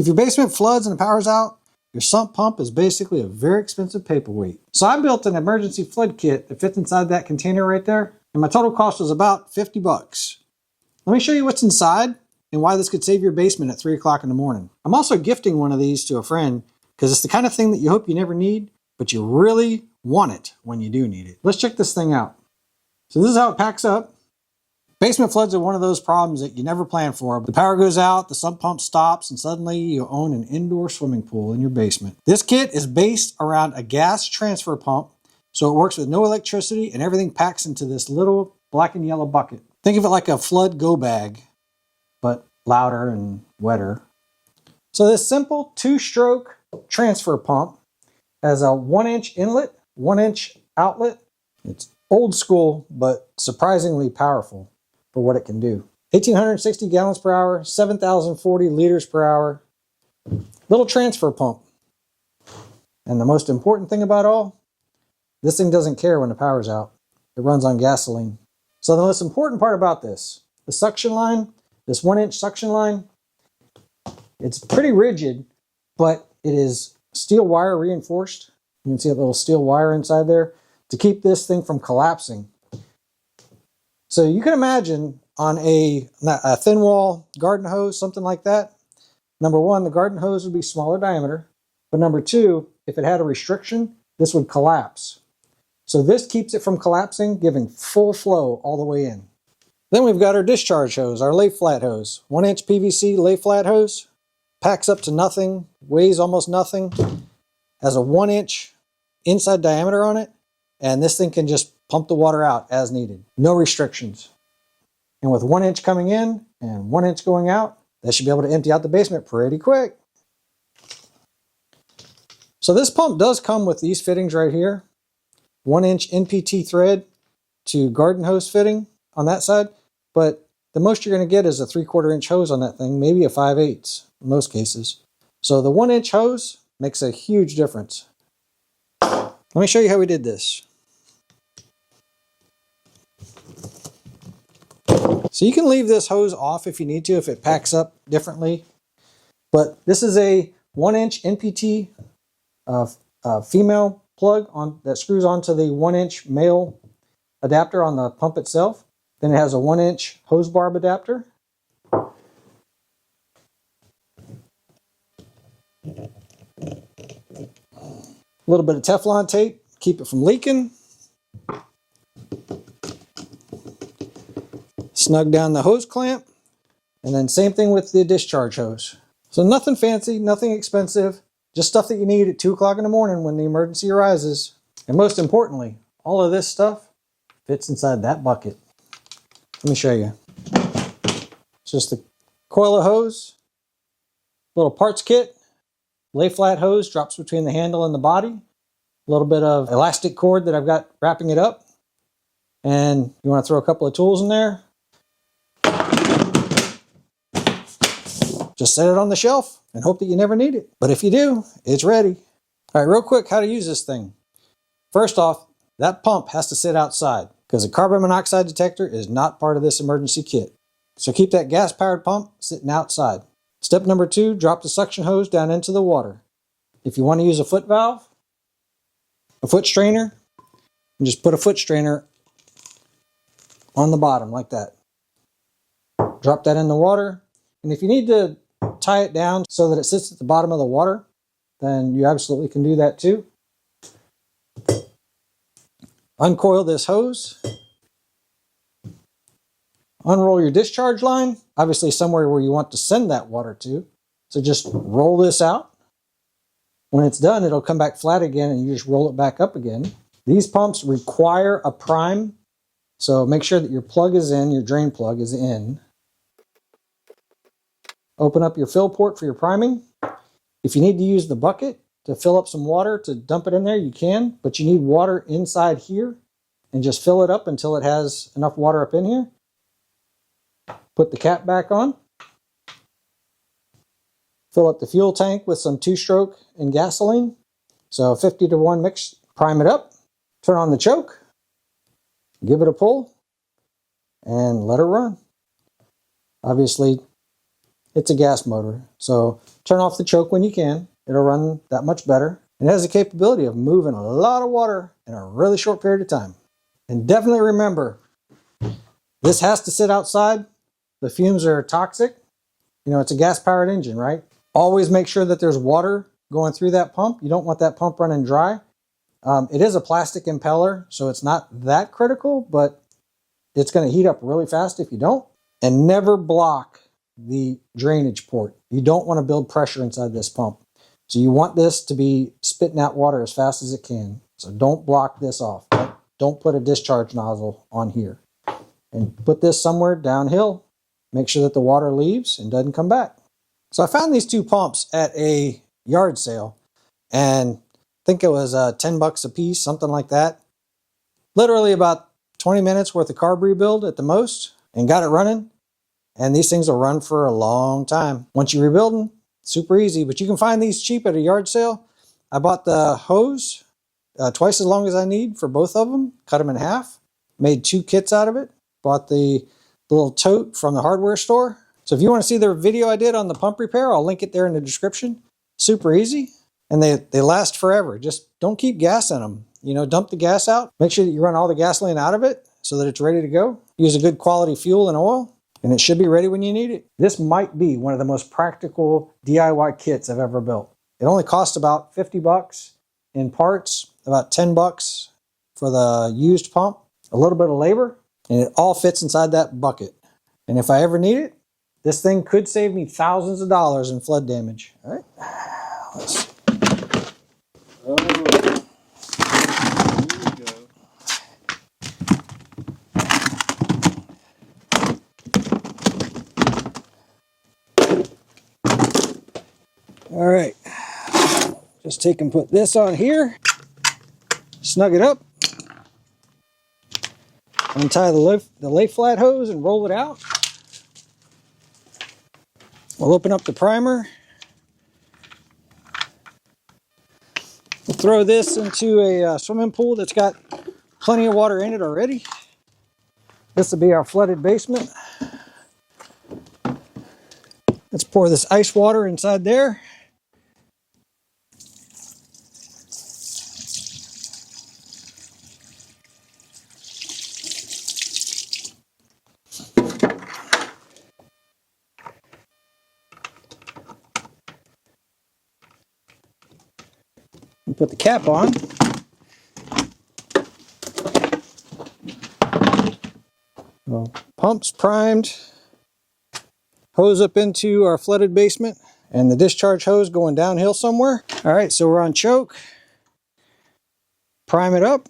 If your basement floods and the power's out, your sump pump is basically a very expensive paperweight. So I built an emergency flood kit that fits inside that container right there, and my total cost was about 50 bucks. Let me show you what's inside and why this could save your basement at 3 o'clock in the morning. I'm also gifting one of these to a friend because it's the kind of thing that you hope you never need, but you really want it when you do need it. Let's check this thing out. So this is how it packs up. Basement floods are one of those problems that you never plan for. The power goes out, the sump pump stops, and suddenly you own an indoor swimming pool in your basement. This kit is based around a gas transfer pump, so it works with no electricity and everything packs into this little black and yellow bucket. Think of it like a flood go bag, but louder and wetter. So this simple 2-stroke transfer pump has a 1-inch inlet, 1-inch outlet. It's old school, but surprisingly powerful for what it can do. 1,860 gallons per hour, 7,040 liters per hour. Little transfer pump. And the most important thing about all, this thing doesn't care when the power's out. It runs on gasoline. So the most important part about this, the suction line, this 1-inch suction line, it's pretty rigid, but it is steel wire reinforced. You can see a little steel wire inside there to keep this thing from collapsing. So you can imagine on a thin wall garden hose, something like that. Number one, the garden hose would be smaller diameter. But number two, if it had a restriction, this would collapse. So this keeps it from collapsing, giving full flow all the way in. Then we've got our discharge hose, our lay flat hose. 1-inch PVC lay flat hose. Packs up to nothing, weighs almost nothing. Has a 1-inch inside diameter on it. And this thing can just pump the water out as needed. No restrictions. And with 1 inch coming in and 1 inch going out, that should be able to empty out the basement pretty quick. So this pump does come with these fittings right here. 1-inch NPT thread to garden hose fitting on that side. But the most you're going to get is a 3/4 inch hose on that thing, maybe a 5/8 in most cases. So the 1-inch hose makes a huge difference. Let me show you how we did this. So you can leave this hose off if you need to, if it packs up differently. But this is a 1-inch NPT female plug that screws onto the 1-inch male adapter on the pump itself. Then it has a 1-inch hose barb adapter. A little bit of Teflon tape, keep it from leaking. Snug down the hose clamp, and then same thing with the discharge hose. So nothing fancy, nothing expensive, just stuff that you need at 2 o'clock in the morning when the emergency arises. And most importantly, all of this stuff fits inside that bucket. Let me show you. It's just a coil of hose, little parts kit, lay flat hose drops between the handle and the body, a little bit of elastic cord that I've got wrapping it up, and you want to throw a couple of tools in there. Just set it on the shelf and hope that you never need it. But if you do, it's ready. All right, real quick, how to use this thing. First off, that pump has to sit outside because a carbon monoxide detector is not part of this emergency kit. So keep that gas-powered pump sitting outside. Step number 2, drop the suction hose down into the water. If you want to use a foot valve, a foot strainer, and just put a foot strainer on the bottom like that. Drop that in the water. And if you need to tie it down so that it sits at the bottom of the water, then you absolutely can do that too. Uncoil this hose. Unroll your discharge line, obviously somewhere where you want to send that water to. So just roll this out. When it's done, it'll come back flat again and you just roll it back up again. These pumps require a prime, so make sure that your plug is in, your drain plug is in. Open up your fill port for your priming. If you need to use the bucket to fill up some water to dump it in there, you can, but you need water inside here and just fill it up until it has enough water up in here. Put the cap back on. Fill up the fuel tank with some 2-stroke and gasoline. So 50-to-1 mix, prime it up, turn on the choke, give it a pull, and let it run. Obviously, It's a gas motor, so turn off the choke when you can. It'll run that much better. And it has the capability of moving a lot of water in a really short period of time. And definitely remember, this has to sit outside. The fumes are toxic. You know, it's a gas-powered engine, right? Always make sure that there's water going through that pump. You don't want that pump running dry. It is a plastic impeller, so it's not that critical, but it's going to heat up really fast if you don't. And never block the drainage port. You don't want to build pressure inside this pump. So you want this to be spitting out water as fast as it can. So don't block this off. Don't put a discharge nozzle on here. And put this somewhere downhill. Make sure that the water leaves and doesn't come back. So I found these two pumps at a yard sale, and I think it was 10 bucks a piece, something like that. Literally about 20 minutes worth of carb rebuild at the most, and got it running. And these things will run for a long time. Once you rebuild them, super easy, but you can find these cheap at a yard sale. I bought the hose twice as long as I need for both of them, cut them in half, made 2 kits out of it, bought the little tote from the hardware store. So if you want to see the video I did on the pump repair, I'll link it there in the description. Super easy, and they last forever. Just don't keep gas in them. You know, dump the gas out. Make sure that you run all the gasoline out of it so that it's ready to go. Use a good quality fuel and oil, and it should be ready when you need it. This might be one of the most practical DIY kits I've ever built. It only cost about 50 bucks in parts, about 10 bucks for the used pump, a little bit of labor, and it all fits inside that bucket. And if I ever need it, this thing could save me thousands of dollars in flood damage. All right, let's see. Oh, here we go. All right, just take and put this on here, snug it up, untie the lay flat hose and roll it out. We'll open up the primer. We'll throw this into a swimming pool that's got plenty of water in it already. This will be our flooded basement. Let's pour this ice water inside there. And put the cap on. Well, pump's primed. Hose up into our flooded basement, and the discharge hose going downhill somewhere. All right, so we're on choke. Prime it up.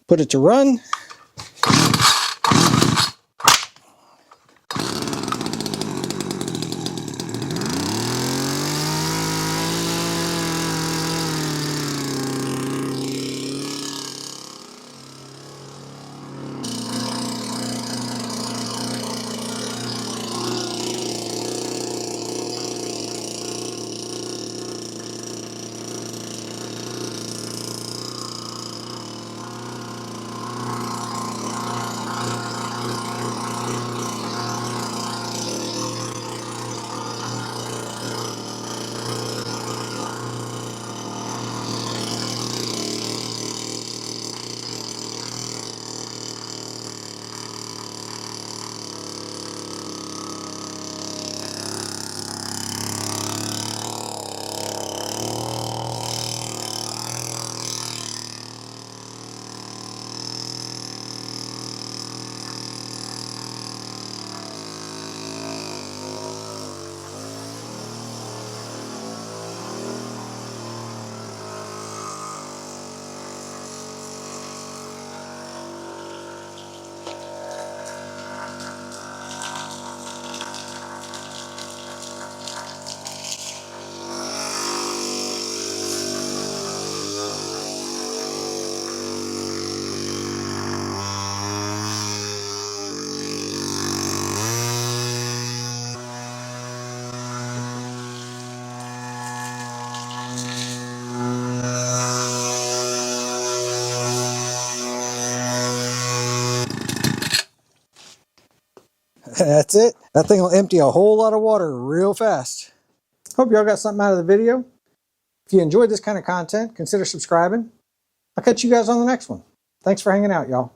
Put it to run. That's it. That thing will empty a whole lot of water real fast. Hope y'all got something out of the video. If you enjoyed this kind of content, consider subscribing. I'll catch you guys on the next one. Thanks for hanging out, y'all.